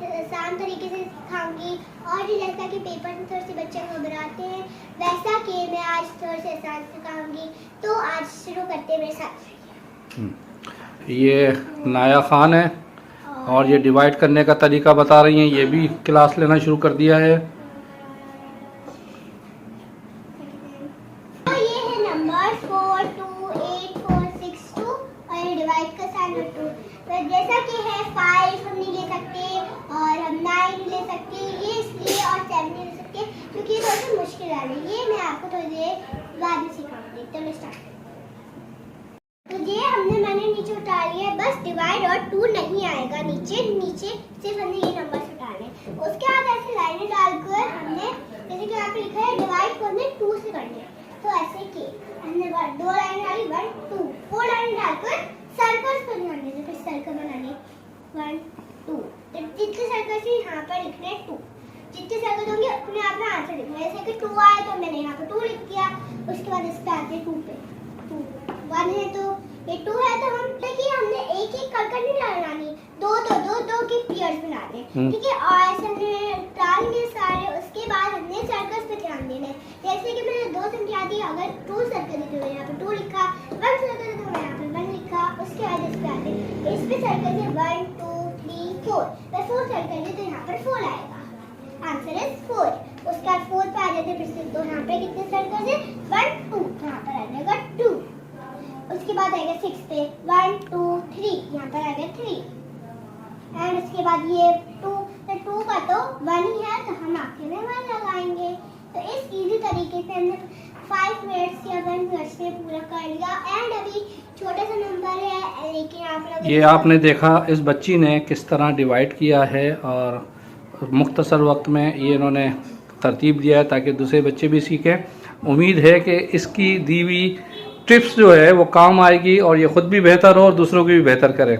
आसान तरीके से सिखाऊंगी। और जैसा कि पेपर में थोड़े से बच्चे घबराते हैं, वैसा कि मैं आज थोड़े से आसान सिखाऊंगी। तो आज शुरू करते हैं मेरे साथ। ये नाया खान है और ये डिवाइड करने का तरीका बता रही हैं। ये भी क्लास लेना शुरू कर दिया है। तो ये है नंबर 4 2 8 4 6 2 और ये डिवाइड का साइन 2। तो जैसा कि है 5 हम नहीं ले सकते और हम 9 ले सकते, ये इसलिए और 7 नहीं ले सकते क्योंकि ये थोड़ा सा मुश्किल आ रही है। ये मैं आपको थोड़ी देर बाद में सिखाऊंगी। चलो स्टार्ट। तो ये मैंने नीचे उठा लिया है, बस डिवाइड और 2 नहीं आएगा नीचे सिर्फ हमने ये नंबर उठाने। उसके बाद ऐसे लाइनें डालकर हमने जैसे कि यहाँ पे लिखा है डिवाइड को हमने 2 से करना है। तो ऐसे कि हमने 2 लाइन डाली 1 2 4 लाइन डालकर सर्कल्स पर ध्यान देना। फिर सर्कल बनाने 1 2, जितने सर्कल से यहाँ पर लिखने 2, जितने सर्कल होंगे अपने आप में आंसर लिखना है। जैसे कि 2 आए तो मैंने यहाँ पे 2 लिख दिया। उसके बाद इस पे आते 2 पे 2 1 है तो ये 2 है तो हम देखिए हमने एक करके नहीं डालनी, दो की पेयर्स बना दे, ठीक है। और ऐसे डालेंगे सारे। उसके बाद हमने सर्कल्स पे ध्यान देना है। जैसे कि मैंने 2 संख्या दी, अगर 2 सर्कल दी तो मैंने यहाँ पे 2 लिखा, 1 सर्कल दी तो मैंने यहाँ पे 1 लिखा। उसके बाद इस पे आते इस पे सर्कल से 1 2 3 4, तो 4 सर्कल दी तो यहाँ पर 4 आएगा, आंसर इज 4। उसके बाद 4 पे आ जाते फिर से, तो यहाँ पे कितने सर्कल है 1 2, तो यहाँ पर आ जाएगा 2। उसके बाद आएगा 6 पे 1 2 3, यहाँ पर आएगा 3। एंड उसके बाद ये 2 का तो 1 ही है तो हम आखिर में 1 लगाएंगे। तो इस इजी तरीके से हमने 5 मिनट्स या 1 मिनट से पूरा कर लिया। एंड अभी छोटा सा नंबर है लेकिन आप लोग ये आपने देखा इस बच्ची ने किस तरह डिवाइड किया है और मुख्तसर वक्त में ये इन्होंने तरतीब दिया है ताकि दूसरे बच्चे भी सीखें। उम्मीद है कि इसकी दी हुई टिप्स जो है वो काम आएगी और ये ख़ुद भी बेहतर हो और दूसरों की भी बेहतर करें।